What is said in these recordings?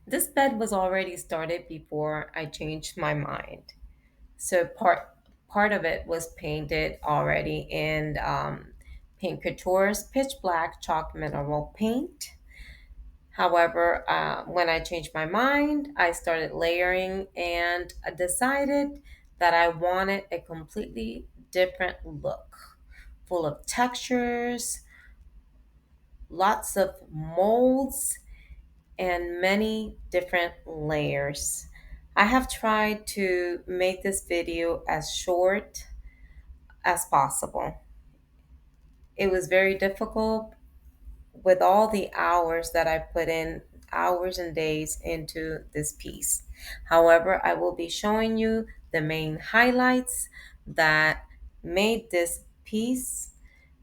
This bed was already started before I changed my mind. So part of it was painted already in Paint Couture's Pitch Black Chalk Mineral Paint. However, when I changed my mind, I started layering and I decided that I wanted a completely different look, full of textures, lots of molds, and many different layers. I have tried to make this video as short as possible. It was very difficult with all the hours that I put in, hours and days into this piece. However, I will be showing you the main highlights that made this piece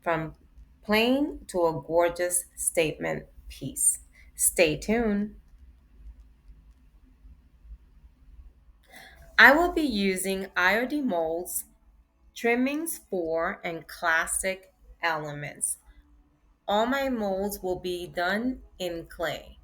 from plain to a gorgeous statement piece. Stay tuned. I will be using IOD Molds, Trimmings 4, and Classic Elements. All my molds will be done in clay.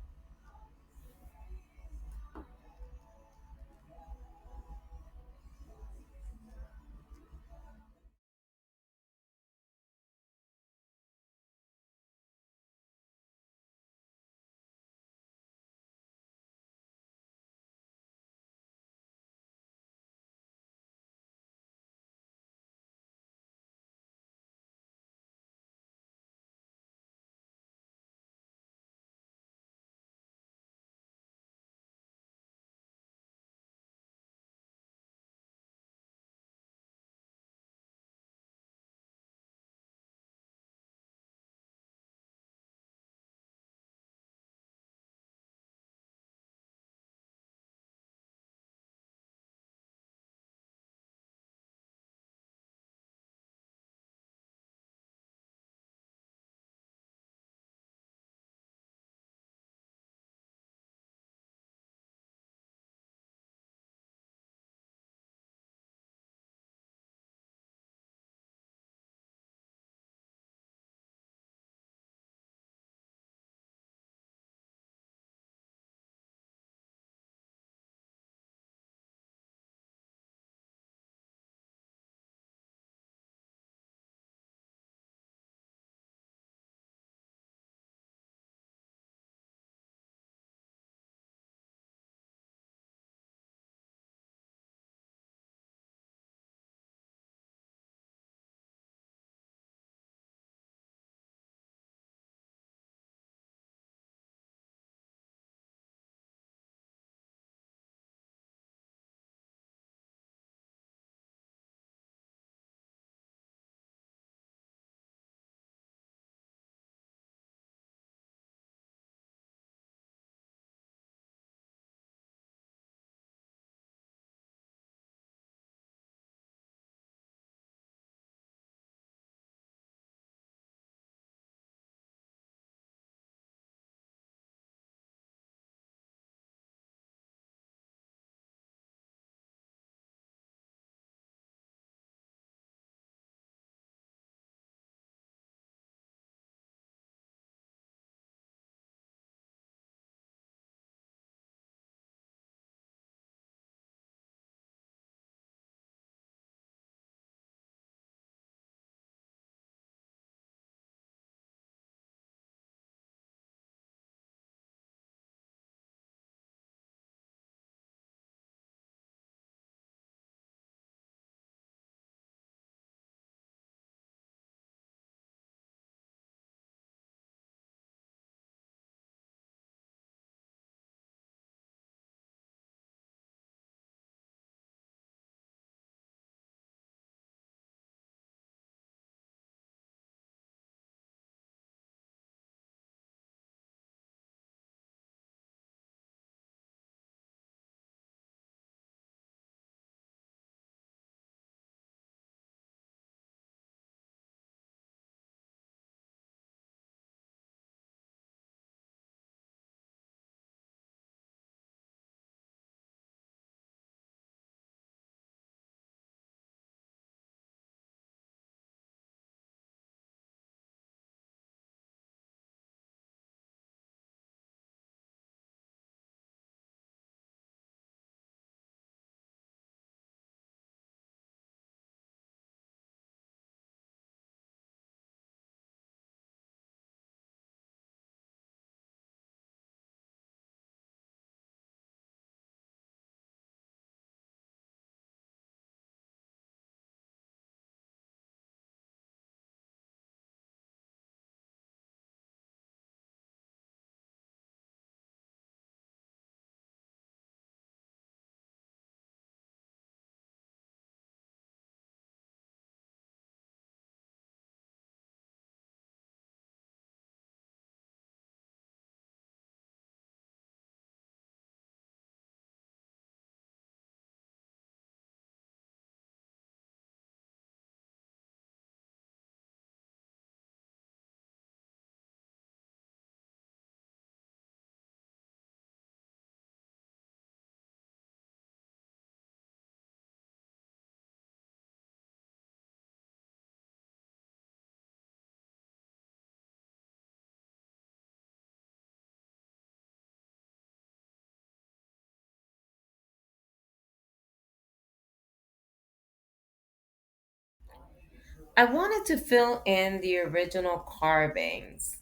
I wanted to fill in the original carvings.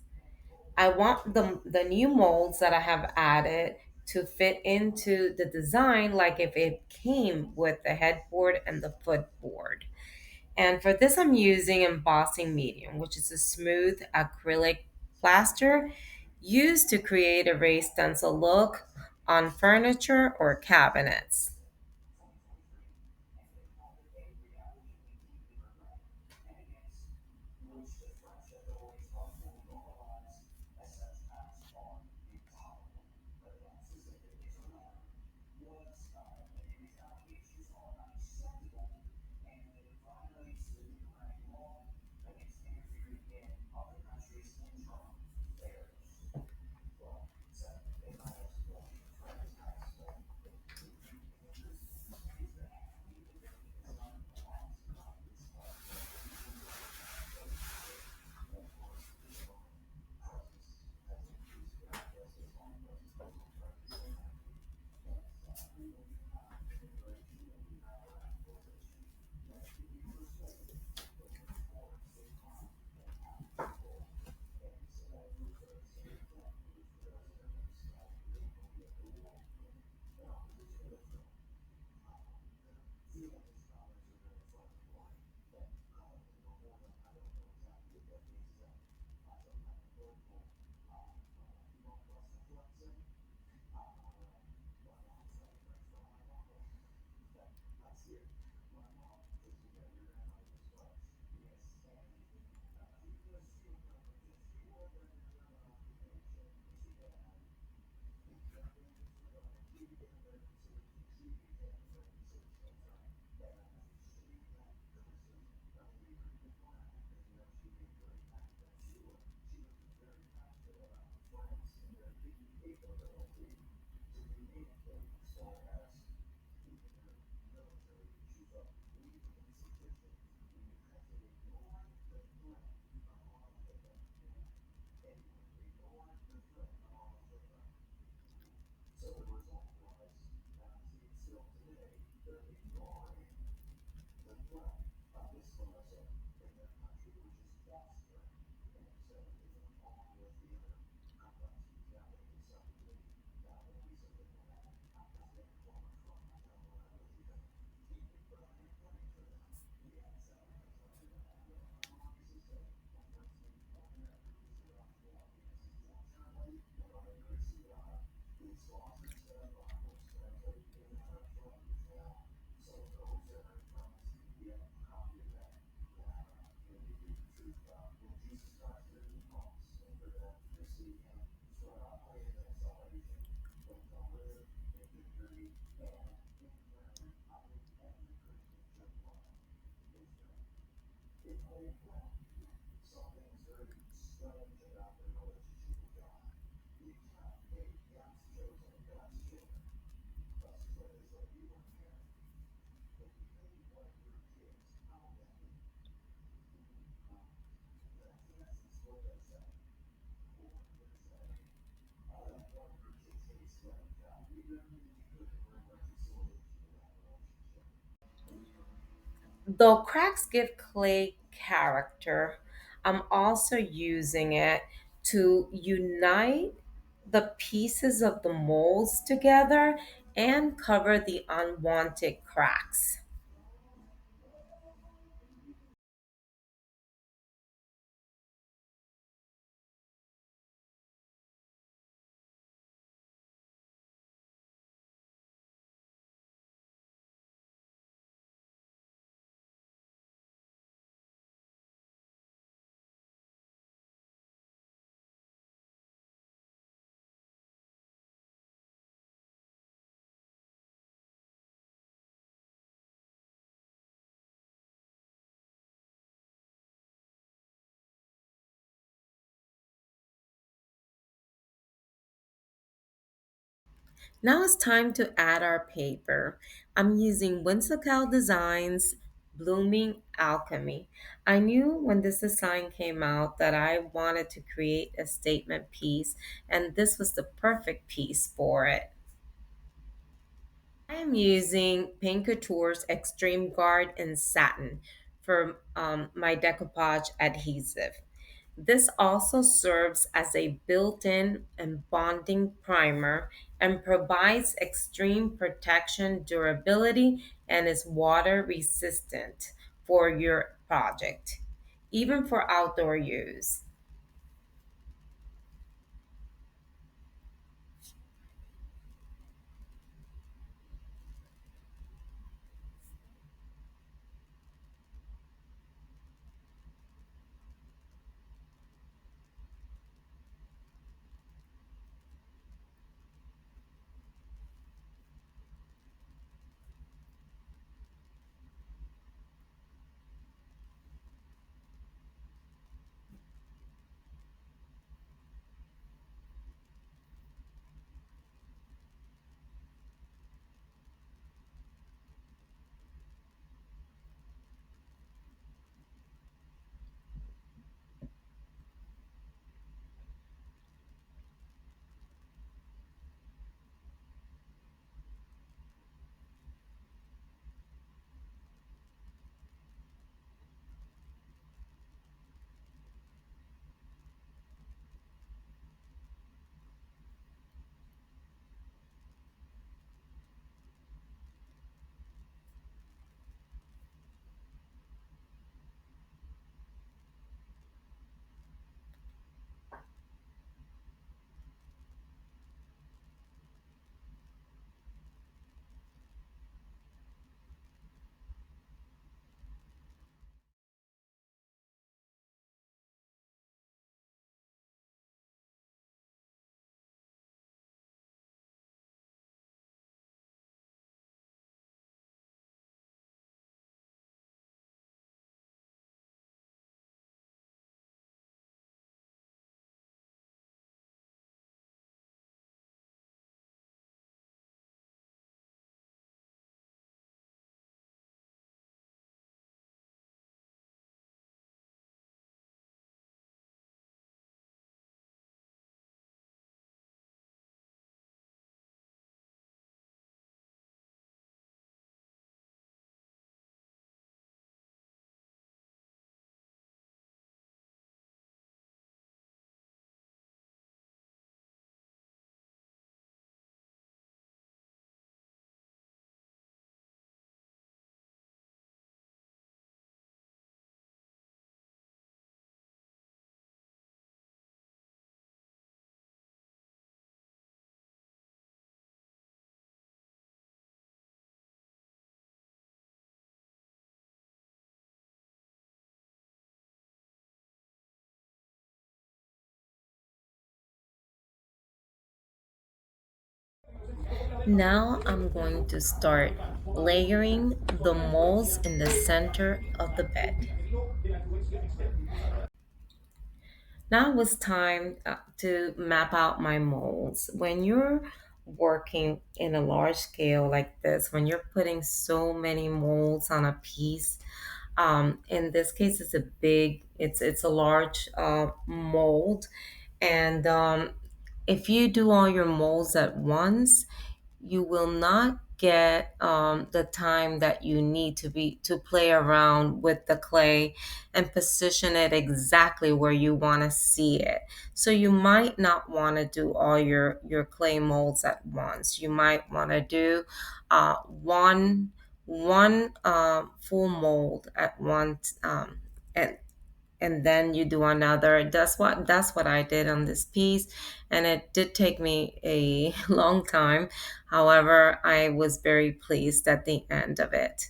I want the new molds that I have added to fit into the design like if it came with the headboard and the footboard. And for this, I'm using Embossing Medium, which is a smooth acrylic plaster used to create a raised stencil look on furniture or cabinets. Though cracks give clay character, I'm also using it to unite the pieces of the molds together and cover the unwanted cracks. Now it's time to add our paper. I'm using Whimsykel Designs Blooming Alchemy. I knew when this design came out that I wanted to create a statement piece, and this was the perfect piece for it. I am using Paint Couture's Extreme Guard in Satin for my decoupage adhesive. This also serves as a built-in and bonding primer and provides extreme protection, durability, and is water resistant for your project, even for outdoor use. Now I'm going to start layering the molds in the center of the bed. Now it's time to map out my molds. When you're working in a large scale like this, when you're putting so many molds on a piece, in this case, it's a large mold, and if you do all your molds at once, you will not get the time that you need to play around with the clay and position it exactly where you want to see it. So you might not want to do all your clay molds at once. You might want to do one full mold at once, and then you do another. That's what I did on this piece, and it did take me a long time. However, I was very pleased at the end of it.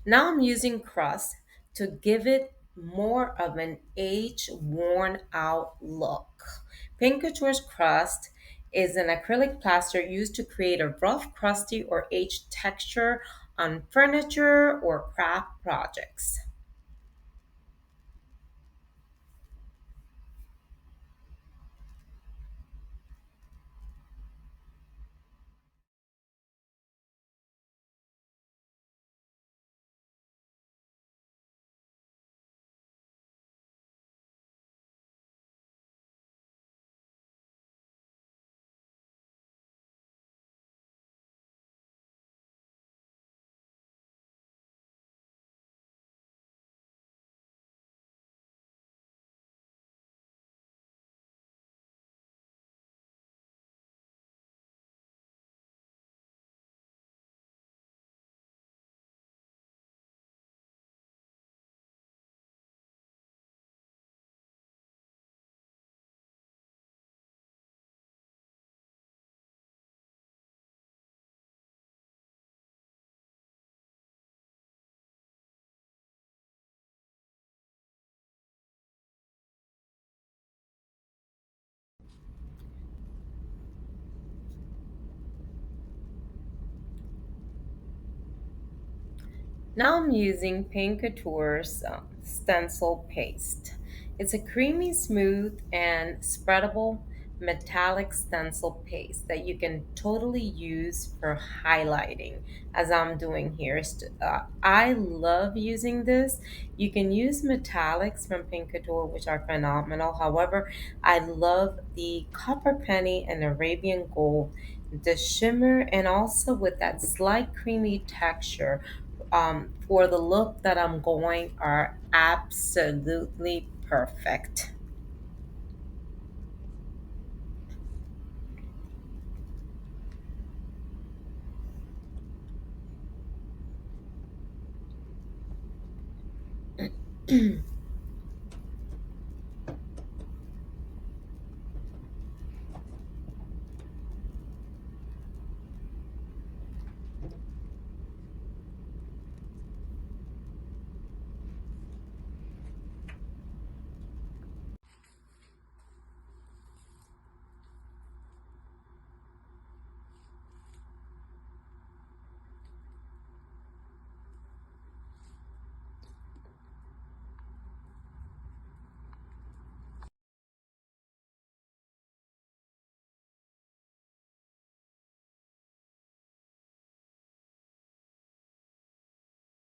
Now I'm using Crust to give it more of an age worn out look. Paint Couture's Crust is an acrylic plaster used to create a rough, crusty, or aged texture on furniture or craft projects. Now I'm using Paint Couture's stencil paste. It's a creamy, smooth, and spreadable metallic stencil paste that you can totally use for highlighting, as I'm doing here. I love using this. You can use metallics from Paint Couture, which are phenomenal. However, I love the copper penny and Arabian gold, the shimmer, and also with that slight creamy texture for the look that I'm going are absolutely perfect.